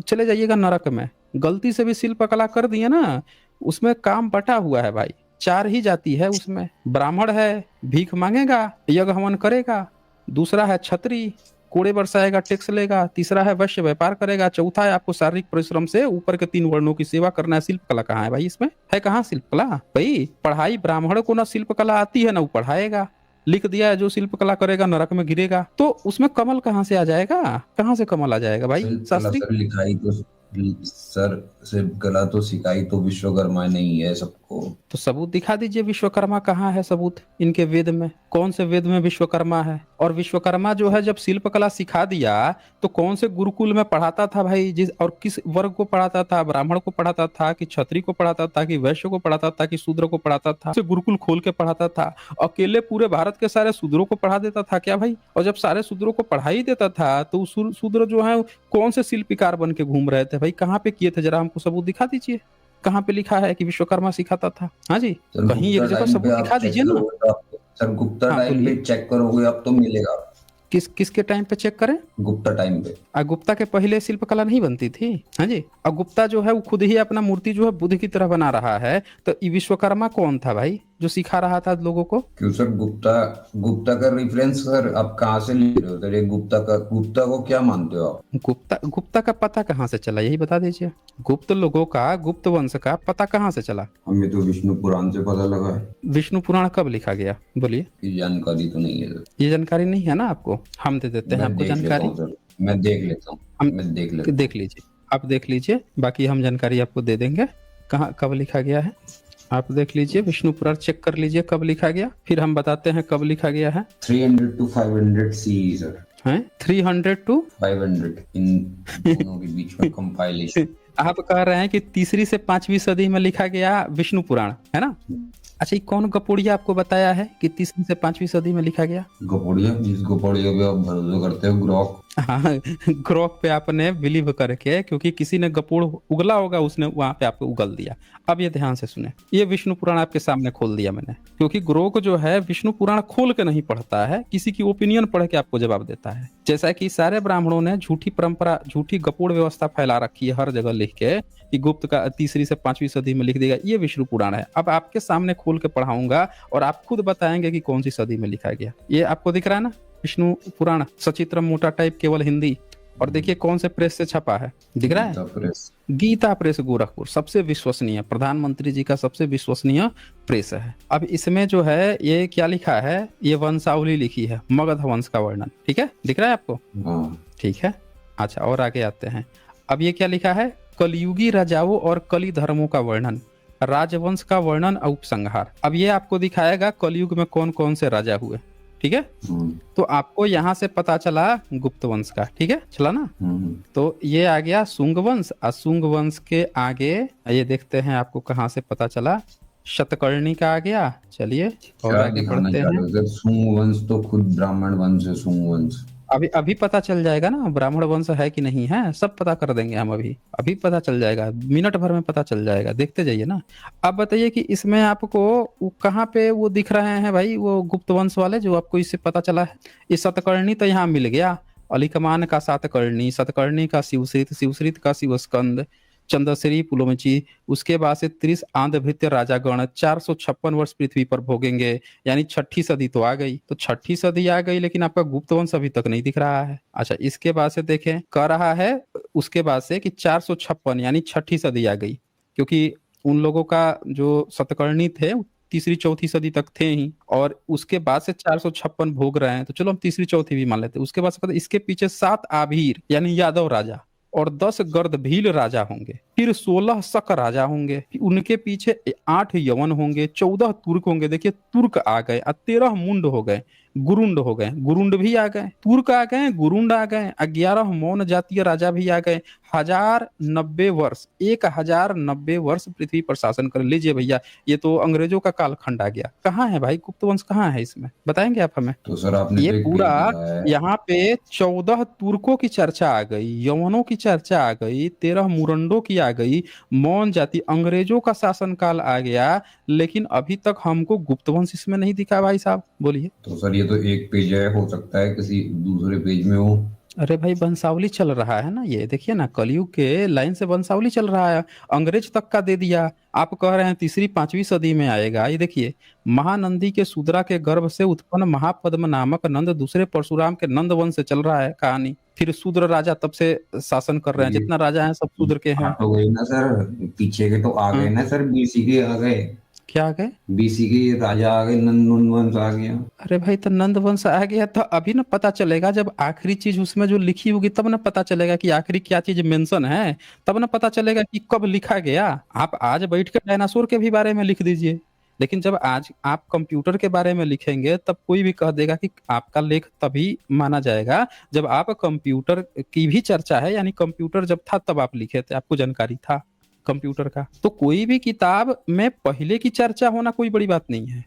चले जाइएगा नरक में, गलती से भी शिल्प कला कर दिए ना, उसमें काम बटा हुआ है भाई। 4 ही जाति है उसमें। ब्राह्मण है, भीख मांगेगा, यज्ञ हवन करेगा। दूसरा है क्षत्रिय, कोड़े बरसाएगा, टैक्स लेगा। तीसरा है वैश्य, व्यापार करेगा। चौथा है आपको शारीरिक परिश्रम से ऊपर के 3 वर्णों की सेवा करना है। शिल्प कला कहाँ है भाई? इसमें है कहाँ शिल्प कला भाई? पढ़ाई ब्राह्मण को ना शिल्प कला आती है ना वो पढ़ाएगा। लिख दिया है जो शिल्प कला करेगा नरक में गिरेगा। तो उसमें कमल कहाँ से आ जाएगा? कहाँ से कमल आ जाएगा भाई शिल्प कला शास्त्री? सर लिखाई तो, सर शिल्प कला तो सिखाई तो विश्वकर्मा ने ही है सबको। तो सबूत दिखा दीजिए, विश्वकर्मा कहाँ है सबूत इनके वेद में? कौन से वेद में विश्वकर्मा है? और विश्वकर्मा जो है जब शिल्प कला सिखा दिया तो कौन से गुरुकुल में पढ़ाता था भाई? जिस और किस वर्ग को पढ़ाता था? ब्राह्मण को पढ़ाता था कि क्षत्रिय को पढ़ाता था कि वैश्य को पढ़ाता था कि शूद्र को पढ़ाता था? से गुरुकुल खोल के पढ़ाता था? अकेले पूरे भारत के सारे शूद्रों को पढ़ा देता था क्या भाई? और जब सारे शूद्रों को पढ़ा ही देता था तो शूद्र जो है कौन से शिल्पकार बन के घूम रहे थे भाई? कहाँ पे किए थे? जरा हमको सबूत दिखा दीजिए, कहाँ पे लिखा है कि विश्वकर्मा सिखाता था? हाँ जी, सर कहीं गुप्ता एक जगह टाइम पे सबूत आप दिखा चेक दीजिए ना। करोगे तो आपको, सर गुप्ता हाँ टाइम पे बोलिए। चेक करोगे आप तो मिलेगा। किसके टाइम पे चेक करें? गुप्ता टाइम पे। गुप्ता के पहले शिल्पकला नहीं बनती थी? हाँ जी। और गुप्ता जो है वो खुद ही अपना मूर्ति जो है बुद्ध की तरह बना रहा है। तो ये विश्वकर्मा कौन था भाई जो सिखा रहा था लोगों को? क्यों सर, गुप्ता, गुप्ता का रेफरेंस सर आप कहाँ से ले रहे हो सर? ये गुप्ता का, गुप्ता को क्या मानते हो आप? गुप्ता का पता कहाँ से चला, यही बता दीजिए। गुप्त लोगों का, गुप्त वंश का पता कहाँ से चला? हमें तो विष्णु पुराण से पता लगा है। विष्णु पुराण कब लिखा गया बोलिए? ये जानकारी तो नहीं है सर। ये जानकारी नहीं है ना आपको? हम दे देते हैं मैं आपको देख लेता जानकारी। हूँ सर, मैं देख लेता हूँ, हम मैं देख लेता हूँ। देख लीजिए, आप देख लीजिए, बाकी हम जानकारी आपको दे देंगे कहाँ कब लिखा गया है। आप देख लीजिए, विष्णु पुराण चेक कर लीजिए कब लिखा गया, फिर हम बताते हैं कब लिखा गया है। 300 to 500 CE सर। हैं 300 टू 500 इन दोनों के बीच में कंपाइलेशन। आप कह रहे हैं कि 3री से 5वीं सदी में लिखा गया विष्णु पुराण, है ना? अच्छा, ये कौन गपोड़िया आपको बताया है कि 3री से 5वीं सदी में लिखा गया? गोपोड़िया, जिस गोपोड़िया पे आप भरोसा करते हो, ग्रॉक। हाँ, ग्रोक पे आपने बिलीव करके, क्योंकि किसी ने गपोड़ उगला होगा, उसने वहां पे आपको उगल दिया। अब ये ध्यान से सुने, ये विष्णु पुराण आपके सामने खोल दिया मैंने, क्योंकि ग्रोक जो है विष्णु पुराण खोल के नहीं पढ़ता है, किसी की ओपिनियन पढ़ के आपको जवाब देता है। जैसा कि सारे ब्राह्मणों ने झूठी परंपरा, झूठी गपोड़ व्यवस्था फैला रखी है हर जगह लिख के कि गुप्त का 3री से 5वीं सदी में लिख देगा। ये विष्णु पुराण है। अब आपके सामने खोल के पढ़ाऊंगा और आप खुद बताएंगे कि कौन सी सदी में लिखा गया। ये आपको दिख रहा है ना विष्णु पुराण, सचित्र मोटा टाइप, केवल हिंदी। और देखिए कौन से प्रेस से छपा है, दिख रहा है? गीता प्रेस गोरखपुर, सबसे विश्वसनीय, प्रधानमंत्री जी का सबसे विश्वसनीय प्रेस है। अब इसमें जो है ये क्या लिखा है, ये वंशावली लिखी है, मगध वंश का वर्णन। ठीक है, दिख रहा है आपको? ठीक है। अच्छा, और आगे आते हैं। अब ये क्या लिखा है, कलयुगी राजाओं और कली धर्मों का वर्णन, राजवंश का वर्णन और उपसंहार। अब ये आपको दिखाएगा कलयुग में कौन कौन से राजा हुए। ठीक है, तो आपको यहाँ से पता चला गुप्त वंश का। ठीक है, चला ना? तो ये आ गया शुंग वंश। शुंग वंश के आगे ये देखते हैं आपको कहाँ से पता चला, शतकर्णी का आ गया। चलिए और आगे बढ़ते हैं। शुंग वंश तो खुद ब्राह्मण वंश है, शुंग वंश। अभी पता चल जाएगा ना ब्राह्मण वंश है कि नहीं है, सब पता कर देंगे हम। अभी पता चल जाएगा, मिनट भर में पता चल जाएगा, देखते जाइए ना। अब बताइए कि इसमें आपको कहाँ पे वो दिख रहे हैं भाई, वो गुप्त वंश वाले जो आपको इससे पता चला है। ये सतकर्णी तो यहाँ मिल गया, अलीकमान का सातकर्णी, सतकर्णी का शिवश्रित, शिवश्रित का शिवस्कंद, चंद्रश्री पुलोमची। उसके बाद से 30 आंध्रभृत्य राजागण 456 वर्ष पृथ्वी पर भोगेंगे, यानी 6ठी सदी तो आ गई। तो 6ठी सदी आ गई, लेकिन आपका गुप्त वंश अभी तक नहीं दिख रहा है। अच्छा, इसके बाद से देखें, कह रहा है उसके बाद से कि 456 यानी 6ठी सदी आ गई, क्योंकि उन लोगों का जो सतकर्णी थे तीसरी चौथी सदी तक थे ही, और उसके बाद से 456 भोग रहे हैं, तो चलो हम तीसरी चौथी भी मान लेते हैं। उसके बाद से कहते हैं, इसके पीछे 7 आभीर यानी यादव राजा और 10 गर्द भील राजा होंगे, फिर 16 शक राजा होंगे, फिर उनके पीछे 8 यवन होंगे, 14 तुर्क होंगे, देखिए तुर्क आ गए, और 13 मुंड हो गए, गुरुंड हो गए, गुरुंड भी आ गए, तुर्क आ गए, गुरुंड आ गए, 11 मौन जातीय राजा भी आ गए। 1090 वर्ष, 1090 वर्ष पृथ्वी पर शासन कर लीजिए भैया। ये तो अंग्रेजों का कालखंड आ गया। कहाँ है भाई गुप्त वंश, कहाँ है इसमें, बताएंगे आप हमें? तो सर आपने ये तो एक पेज पूरा दिखाया है। यहाँ पे 14 तुर्कों की चर्चा आ गई, यवनों की चर्चा आ गई, 13 मुरंडों की आ गई, मौन जाति, अंग्रेजों का शासनकाल आ गया, लेकिन अभी तक हमको गुप्त वंश इसमें नहीं दिखा भाई साहब, बोलिए। तो सर ये तो एक पेज है, हो सकता है किसी दूसरे पेज में हो। अरे भाई वंशावली चल रहा है ना, ये देखिए ना, कलयुग के लाइन से वंशावली चल रहा है, अंग्रेज तक का दे दिया। आप कह रहे हैं तीसरी 5वीं सदी में आएगा। ये देखिए, महानंदी के शूद्रा के गर्भ से उत्पन्न महापद्म नामक नंद दूसरे परशुराम के नंद वंश से चल रहा है कहानी। फिर शूद्र राजा तब से शासन कर रहे हैं, ये जितना राजा है सब शूद्र के हैं। तो गई ना सर, पीछे के तो आ गए ना सर, बीसी के आ गए, क्या आ गए? बीसी के राजा आ गए, नंद वंश आ गया। अरे भाई तो नंद वंश आ गया, तो अभी ना पता चलेगा जब आखिरी चीज उसमें जो लिखी होगी, तब ना पता चलेगा कि आखिरी क्या चीज मेंशन है, तब ना पता चलेगा कि कब लिखा गया। आप आज बैठ कर डायनासोर के भी बारे में लिख दीजिए, लेकिन जब आज आप कंप्यूटर के बारे में लिखेंगे, तब कोई भी कह देगा कि आपका लेख तभी माना जाएगा जब आप कंप्यूटर की भी चर्चा है, यानी कंप्यूटर जब था तब आप लिखे थे, आपको जानकारी था कंप्यूटर का। तो कोई भी किताब में पहले की चर्चा होना कोई बड़ी बात नहीं है,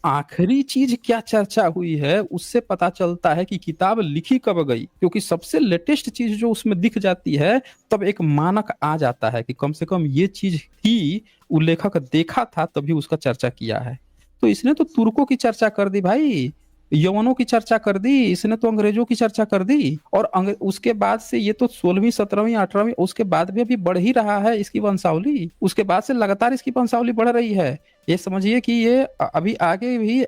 आखिरी चीज क्या चर्चा हुई है उससे पता चलता है कि किताब लिखी कब गई, क्योंकि सबसे लेटेस्ट चीज जो उसमें दिख जाती है, तब एक मानक आ जाता है कि कम से कम ये चीज ही वो लेखक देखा था तभी उसका चर्चा किया है। तो इसने तो तुर्कों की चर्चा कर दी भाई, यवनों की चर्चा कर दी, इसने तो अंग्रेजों की चर्चा कर दी, और उसके बाद से ये तो 16वीं 17वीं 18वीं, उसके बाद भी अभी बढ़ ही रहा है इसकी वंशावली, उसके बाद से लगातार इसकी वंशावली बढ़ रही है। ये समझिए कि ये अभी आगे भी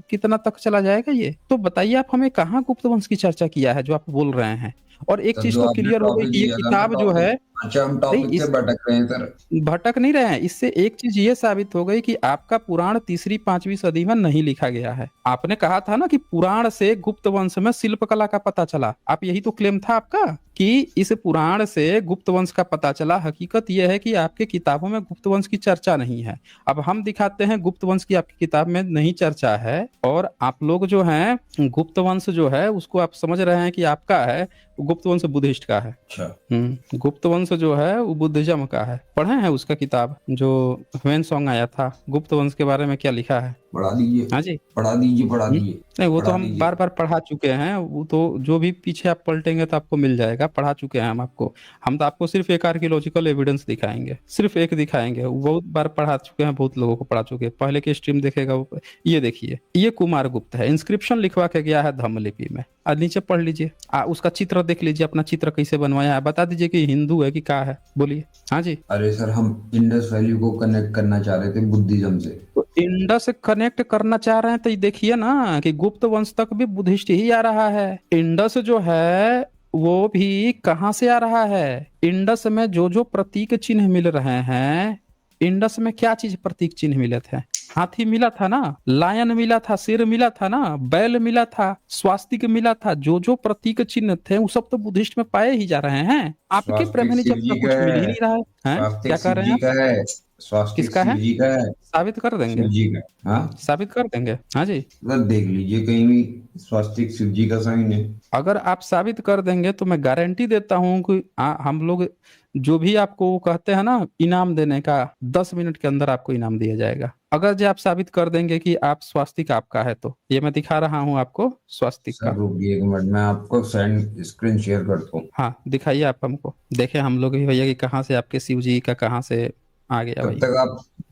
कितना तक चला जाएगा ये। तो बताइए आप हमें कहाँ गुप्त वंश की चर्चा किया है जो आप बोल रहे हैं। और एक सर चीज जो तो आपने क्लियर हो गई टॉपिक कि ये दिया था ना, किताब जो है, अच्छा हम नहीं टॉपिक से भटक रहे हैं सर। भटक नहीं रहे हैं। इससे एक चीज ये साबित हो गई कि आपका पुराण तीसरी 5वीं सदी में नहीं लिखा गया है। आपने कहा था ना कि पुराण से गुप्त वंश में शिल्पकला का पता चला, आप यही तो क्लेम था आपका कि इस पुराण से गुप्त वंश का पता चला। हकीकत यह है कि आपके किताबों में गुप्त वंश की चर्चा नहीं है। अब हम दिखाते हैं गुप्त वंश की आपकी किताब में नहीं चर्चा है, और आप लोग जो हैं गुप्त वंश जो है उसको आप समझ रहे हैं कि आपका है, गुप्त वंश बुद्धिस्ट का है। अच्छा गुप्त वंश जो है वो बुद्धिज्म का है। पढ़े हैं उसका किताब जो ह्वेन सॉन्ग आया था, गुप्त वंश के बारे में क्या लिखा है? पढ़ा दीजिए। हाँ जी, पढ़ा दीजिए, पढ़ा हम्म? दीजिए। नहीं वो तो पढ़ा हम दीजिए। बार बार पढ़ा चुके हैं, वो तो जो भी पीछे आप पलटेंगे तो आपको मिल जाएगा, पढ़ा चुके हैं हम आपको। हम तो आपको सिर्फ एक आर्कियोलॉजिकल एविडेंस दिखाएंगे, सिर्फ एक दिखाएंगे, वो बहुत बार पढ़ा चुके हैं, बहुत लोगों को पढ़ा चुके हैं। पहले के स्ट्रीम देखेगा वो। ये देखिए, ये कुमार गुप्त है, इंस्क्रिप्शन लिखवा के गया है धम्म लिपि में, और नीचे पढ़ लीजिए, उसका चित्र देख लीजिए, अपना चित्र कैसे बनवाया है, बता दीजिए कि हिंदू है कि क्या है, बोलिए। हाँ जी, अरे सर हम इंडस वैली को कनेक्ट करना चाह रहे थे बुद्धिज्म से। तो इंडस कनेक्ट करना चाह रहे हैं तो ये देखिए ना कि गुप्त वंश तक भी बुद्धिस्ट ही आ रहा है। इंडस जो है वो भी कहाँ से आ रहा है? इंडस में जो जो प्रतीक चिन्ह मिल रहे हैं, इंडस में क्या चीज प्रतीक चिन्ह मिले थे? हाथी मिला था ना, लायन मिला था, शेर मिला था ना, बैल मिला था, स्वास्तिक मिला था, जो जो प्रतीक चिन्ह थे वो सब तो बुद्धिस्ट में पाए ही जा रहे हैं। आपके स्वास्तिक ब्राह्मणिज्म शिव में जी कुछ का मिल ही है। नहीं रहा है, हैं? स्वास्तिक क्या कह शिव रहे जी हैं आप? का है। स्वास्तिक किसका शिव है? जी का है। साबित कर देंगे, शिव जी का। हाँ साबित कर देंगे। हाँ जी, सर देख लीजिए, कहीं भी स्वास्तिक शिव जी का साइन है। अगर आप साबित कर देंगे तो मैं गारंटी देता हूं कि हम लोग जो भी आपको वो कहते हैं ना इनाम देने का, 10 मिनट के अंदर आपको इनाम दिया जाएगा, अगर जो आप साबित कर देंगे कि आप स्वास्तिक आपका है। तो ये मैं दिखा रहा हूं आपको स्वास्तिक सर का। रुकिए एक मिनट, मैं आपको स्क्रीन शेयर करता हूँ। हाँ दिखाइए आप हमको, देखे हम लोग भी भैया कि कहाँ से आपके शिव जी का कहाँ से आ गया तब भाई।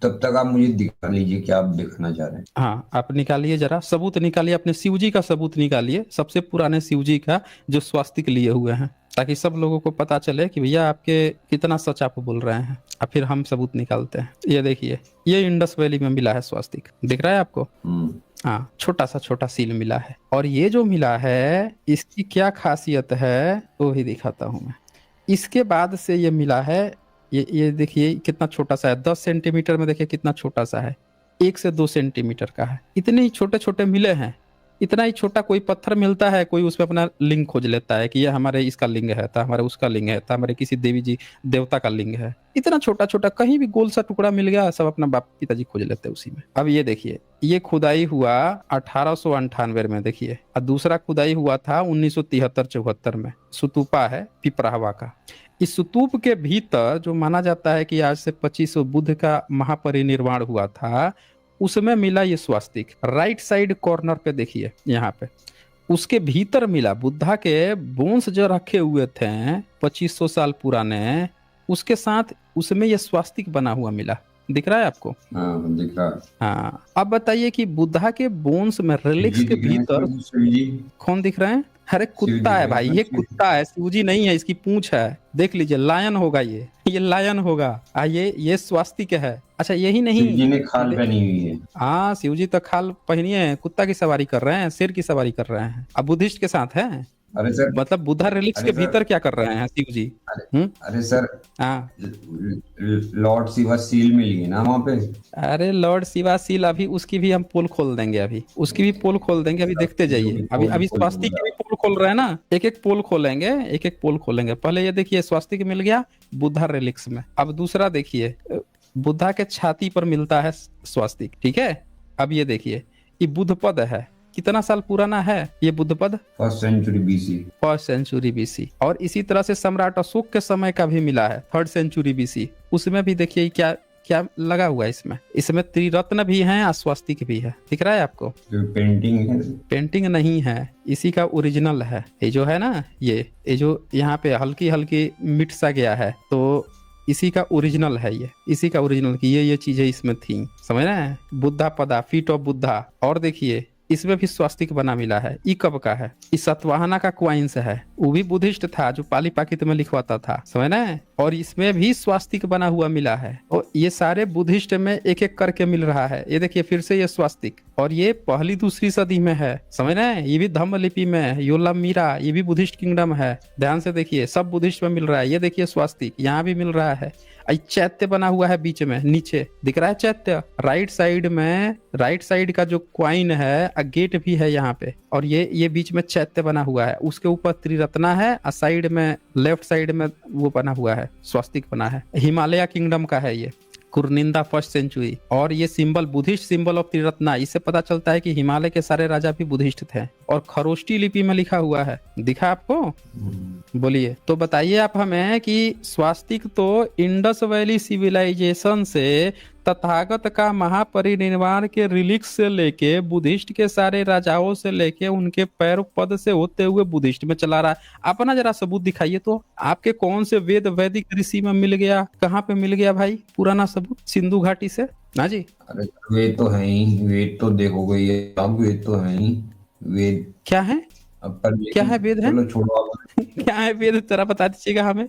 तक आप मुझे दिखा लीजिए क्या आप दिखाना चाह रहे हैं। हाँ आप निकालिए, जरा सबूत निकालिए, अपने शिव जी का सबूत निकालिए, सबसे पुराने शिव जी का जो स्वास्तिक लिए हुए हैं, ताकि सब लोगों को पता चले कि भैया आपके कितना सच आप बोल रहे हैं। और फिर हम सबूत निकालते हैं। ये देखिए, ये इंडस वैली में मिला है स्वास्तिक, दिख रहा है आपको? हाँ, छोटा सा छोटा सील मिला है। और ये जो मिला है इसकी क्या खासियत है वो भी दिखाता हूँ मैं। इसके बाद से ये मिला है, ये देखिए कितना छोटा सा है, 10 सेंटीमीटर में देखिए कितना छोटा सा है। 1 से 2 सेंटीमीटर का है। इतने ही छोटे छोटे मिले हैं। इतना ही छोटा कोई पत्थर मिलता है, कोई उसमें अपना लिंग खोज लेता है कि ये हमारे इसका लिंग है, था हमारे उसका लिंग है, था हमारे किसी देवी जी देवता का लिंग है। इतना छोटा छोटा कहीं भी गोल सा टुकड़ा मिल गया, सब अपना बाप पिताजी खोज लेते हैं उसी में। अब ये देखिए, ये खुदाई हुआ 1898 में, देखिए, और दूसरा खुदाई हुआ था 1973-74 में। सुतूपा है पिपराहवा का। इस स्तूप के भीतर जो माना जाता है कि आज से 2500 बुद्ध का महापरिनिर्वाण हुआ था, उसमें मिला ये स्वास्तिक। राइट साइड कॉर्नर पे देखिए, यहाँ पे उसके भीतर मिला बुद्धा के बोन्स जो रखे हुए थे 2500 साल पुराने, उसके साथ उसमें ये स्वास्तिक बना हुआ मिला। दिख रहा है आपको? हाँ दिख रहा है। हाँ, अब बताइए कि बुद्धा के बोन्स में रिलिक्स शिवजी के दिख रहे हैं भीतर इसमें, शिवजी कौन दिख रहे हैं? अरे शिवजी कुत्ता दिख है रहे हैं भाई, इसमें, ये शिव कुत्ता है, शिवजी नहीं है, इसकी पूंछ है। देख लीजिए, लायन होगा ये लायन होगा। ये स्वास्तिक है। अच्छा यही नहीं, शिवजी ने खाल पहनी हुई है। हाँ शिवजी तो खाल पहनिए कुत्ता की सवारी कर रहे हैं, शेर की सवारी कर रहे हैं। अब बुद्धिस्ट के साथ है, अरे सर, मतलब बुद्धा रिलिक्स अरे के सर, भीतर क्या कर रहे हैं शिव जी? अरे अरे सर, हाँ, लॉर्ड शिवा सील मिल गई ना वहाँ पे। अरे लॉर्ड शिवाशील, अभी उसकी भी हम पोल खोल देंगे, अभी उसकी भी पोल खोल देंगे, अभी देखते जो जाइए। भी अभी पोल अभी खोल स्वास्तिक की भी पोल खोल रहे हैं ना, एक एक पोल खोलेंगे, एक एक पोल खोलेंगे। पहले ये देखिए, स्वास्तिक मिल गया बुद्धा रिलिक्स में। अब दूसरा देखिए, बुद्धा के छाती पर मिलता है स्वास्तिक, ठीक है। अब ये देखिए, ये बुद्ध पद है, कितना साल पुराना है ये बुद्ध पद? 1st century BC। 1st century BC। और इसी तरह से सम्राट अशोक के समय का भी मिला है, 3rd सेंचुरी BC। उसमें भी देखिए क्या क्या लगा हुआ है इसमें त्रिरत्न भी है, स्वास्तिक भी है। दिख रहा है आपको? जो पेंटिंग है, पेंटिंग नहीं है, इसी का ओरिजिनल है। ये जो है ना, ये जो यहाँ पे हल्की हल्की मिट सा गया है, तो इसी का ओरिजिनल है ये, इसी का ओरिजिनल की ये चीजें इसमें थी, समझ रहे हैं? बुद्धा पदा, फीट ऑफ बुद्धा। और देखिए इसमें भी स्वास्तिक बना मिला है। ई कब का है? इस सतवाहना का क्वाइंस है, वो भी बुद्धिस्ट था जो पाली पाकित में लिखवाता था, समझ रहे हैं? और इसमें भी स्वास्तिक बना हुआ मिला है। और ये सारे बुद्धिस्ट में एक एक करके मिल रहा है। ये देखिए फिर से ये स्वास्तिक, और ये पहली दूसरी सदी में है, समझ रहे हैं? ये भी धम्म लिपि में है, योला मीरा, ये भी बुद्धिस्ट किंगडम है। ध्यान से देखिए, सब बुद्धिस्ट में मिल रहा है। ये देखिए स्वास्तिक यहाँ भी मिल रहा है। चैत्य बना हुआ है बीच में, नीचे दिख रहा है चैत्य। राइट साइड में, राइट साइड का जो क्वाइन है, गेट भी है यहाँ पे, और ये बीच में चैत्य बना हुआ है। उसके ऊपर त्रिरत्ना है, और साइड में लेफ्ट साइड में वो बना हुआ है, स्वास्तिक बना है। हिमालय किंगडम का है ये, कुरनिंदा 1st सेंचुरी। और ये symbol, Buddhist symbol of Triratna, इससे पता चलता है कि हिमालय के सारे राजा भी बुद्धिस्ट थे। और खरोष्टी लिपि में लिखा हुआ है, दिखा आपको? बोलिए तो, बताइए आप हमें कि स्वास्तिक तो इंडस वैली सिविलाइजेशन से तथागत का महापरिनिर्वाण के रिलिक्स से लेके बुद्धिस्ट के सारे राजाओं से लेके उनके पैर पद से होते हुए बुद्धिस्ट में चला रहा है। अपना जरा सबूत दिखाइए तो, आपके कौन से वेद वैदिक ऋषि में मिल गया? कहाँ पे मिल गया भाई पुराना सबूत? सिंधु घाटी से ना जी? अरे वेद तो है ही, वेद तो देखोगे ये, अब वेद तो है ही। वेद क्या है? अब पर क्या है वेद है? चलो छोड़ो आप। क्या है वेद, जरा बता दीजिएगा हमें,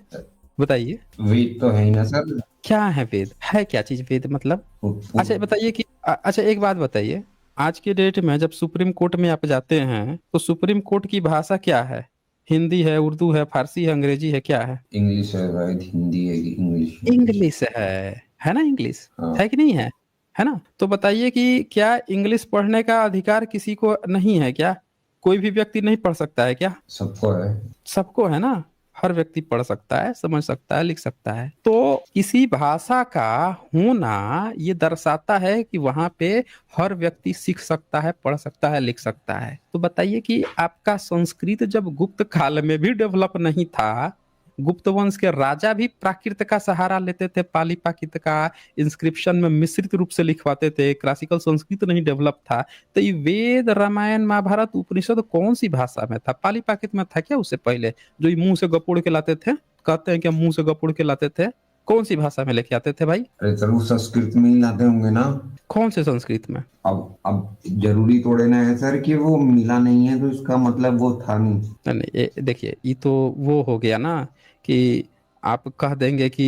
बताइए। वेद तो है ही ना सर। क्या है वेद? है क्या चीज वेद मतलब? अच्छा बताइए कि अच्छा एक बात बताइए, आज के डेट में जब सुप्रीम कोर्ट में आप जाते हैं तो सुप्रीम कोर्ट की भाषा क्या है? हिंदी है, उर्दू है, फारसी है, अंग्रेजी है, क्या है? इंग्लिश है शायद, हिंदी है कि इंग्लिश? इंग्लिश है ना? इंग्लिश हाँ। है कि नहीं है? है ना? तो बताइए कि क्या इंग्लिश पढ़ने का अधिकार किसी को नहीं है क्या? कोई भी व्यक्ति नहीं पढ़ सकता है क्या? सबको है। सबको है ना, हर व्यक्ति पढ़ सकता है, समझ सकता है, लिख सकता है। तो किसी भाषा का होना ये दर्शाता है कि वहां पे हर व्यक्ति सीख सकता है, पढ़ सकता है, लिख सकता है। तो बताइए कि आपका संस्कृत जब गुप्त काल में भी डेवलप नहीं था, गुप्त वंश के राजा भी प्राकृत का सहारा लेते थे, पाली पाकित का इंस्क्रिप्शन में मिश्रित रूप से लिखवाते थे, क्लासिकल संस्कृत नहीं डेवलप था। तो ये वेद, रामायण, महाभारत, उपनिषद कौन सी भाषा में था? पाली पाकित में था क्या उससे पहले? जो ये मुंह से गपोड़ के लाते थे, कहते हैं कि मुंह से गपोड़ के लाते थे, कौन सी भाषा में लेके आते थे भाई? अरे सर वो संस्कृत में ही लाते होंगे ना। कौन से संस्कृत में? अब जरूरी थोड़े ना है सर कि वो मिला नहीं है तो इसका मतलब वो था नहीं। नहीं, देखिए ये तो वो हो गया ना कि आप कह देंगे कि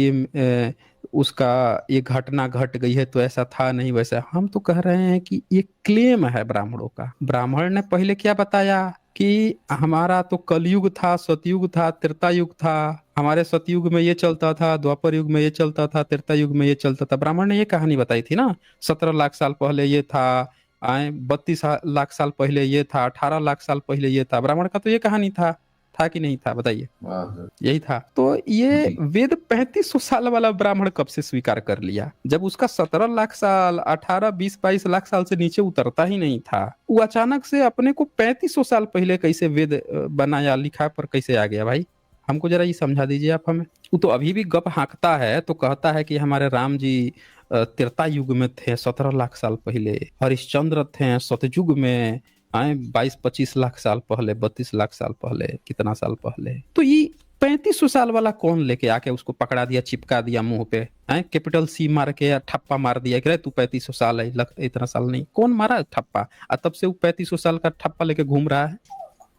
उसका ये घटना घट गई है तो ऐसा था नहीं वैसा। हम तो कह रहे हैं कि ये क्लेम है ब्राह्मणों का। ब्राह्मण ने पहले क्या बताया कि हमारा तो कलयुग था, सतयुग था, त्रेता युग था, हमारे सतयुग में ये चलता था, द्वापर युग में ये चलता था, त्रेता युग में ये चलता था। ब्राह्मण ने ये कहानी बताई थी ना, 17 लाख साल पहले ये था, आए 32 लाख साल पहले ये था, 18 लाख साल पहले ये था। ब्राह्मण का तो ये कहानी था कि नहीं था, बताइए। हाँ सर। यही था। तो ये जी। वेद 3500 साल वाला ब्राह्मण कब से स्वीकार कर लिया, जब उसका 17 लाख साल, 18, 20, 22 लाख साल से नीचे उतरता ही नहीं था। वो अचानक से अपने को 3500 साल पहले कैसे वेद बनाया, लिखा पर कैसे आ गया भाई? हमको जरा ये समझा दीजिए आप हमें। वो तो अभी भी गप हाँकता है, तो कहता है कि हमारे राम जी त्रेता युग में थे 17 लाख साल पहले, हरिश्चंद्र थे सतयुग में, आए 22-25 लाख साल पहले, 32 लाख साल पहले, कितना साल पहले। तो ये 3500 साल वाला कौन लेके आके उसको पकड़ा दिया, चिपका दिया मुंह पे, है कैपिटल सी मार के या ठप्पा मार दिया कि तू 3500 साल है, इतना साल नहीं। कौन मारा ठप्पा? तब से वो 3500 साल का ठप्पा लेके घूम रहा है,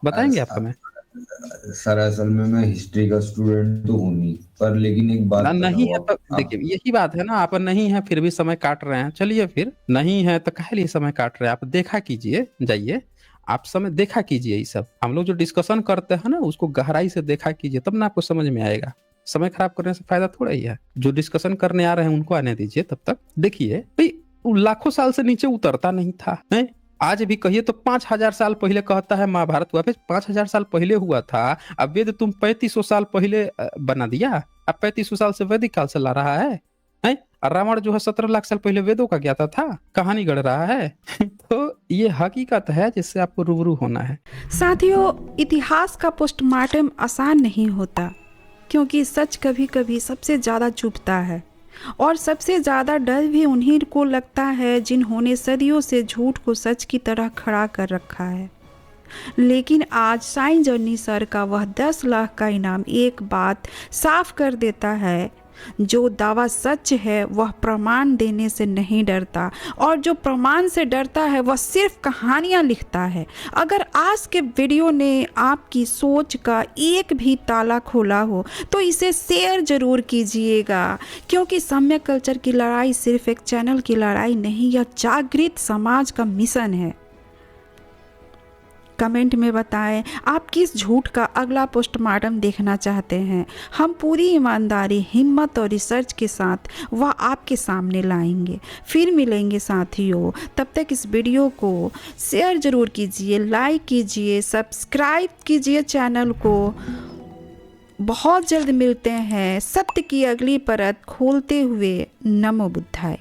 बताएंगे आप हमें? सर असल में मैं हिस्ट्री का स्टूडेंट तो हूँ नहीं, पर लेकिन एक बात नहीं है बताओ तो आप। देखिए, यही बात है ना, आप नहीं है फिर भी समय काट रहे हैं। चलिए फिर नहीं है तो काहे लिए समय काट रहे हैं? आप देखा कीजिए, जाइए आप समय देखा कीजिए। ये सब हम लोग जो डिस्कशन करते हैं ना, उसको गहराई से देखा कीजिए, तब ना आपको समझ में आएगा। समय खराब करने से फायदा थोड़ा ही है। जो डिस्कशन करने आ रहे हैं उनको आने दीजिए। तब तक देखिए भाई, वो लाखों साल से नीचे उतरता नहीं था, है? आज भी कहिए तो 5000 साल पहले कहता है महाभारत हुआ, फिर 5000 साल पहले हुआ था। अब वेद तुम 3500 साल पहले बना दिया, अब 3500 साल से वैदिक काल से ला रहा है। और रावण जो है 17 लाख साल पहले वेदों का ज्ञाता था, कहानी गढ़ रहा है। तो ये हकीकत है जिससे आपको रूबरू होना है। साथियों, इतिहास का पोस्टमार्टम आसान नहीं होता, क्योंकि सच कभी कभी सबसे ज़्यादा चुभता है, और सबसे ज़्यादा डर भी उन्हीं को लगता है जिन्होंने सदियों से झूठ को सच की तरह खड़ा कर रखा है। लेकिन आज साइंस जर्नी सर का वह 10 लाख का इनाम एक बात साफ कर देता है, जो दावा सच है वह प्रमाण देने से नहीं डरता, और जो प्रमाण से डरता है वह सिर्फ कहानियाँ लिखता है। अगर आज के वीडियो ने आपकी सोच का एक भी ताला खोला हो तो इसे शेयर ज़रूर कीजिएगा, क्योंकि सम्यक कल्चर की लड़ाई सिर्फ एक चैनल की लड़ाई नहीं, यह जागृत समाज का मिशन है। कमेंट में बताएं आप किस झूठ का अगला पोस्टमार्टम देखना चाहते हैं। हम पूरी ईमानदारी, हिम्मत और रिसर्च के साथ वह आपके सामने लाएंगे। फिर मिलेंगे साथियों, तब तक इस वीडियो को शेयर ज़रूर कीजिए, लाइक कीजिए, सब्सक्राइब कीजिए चैनल को। बहुत जल्द मिलते हैं सत्य की अगली परत खोलते हुए। नमो बुद्धाय।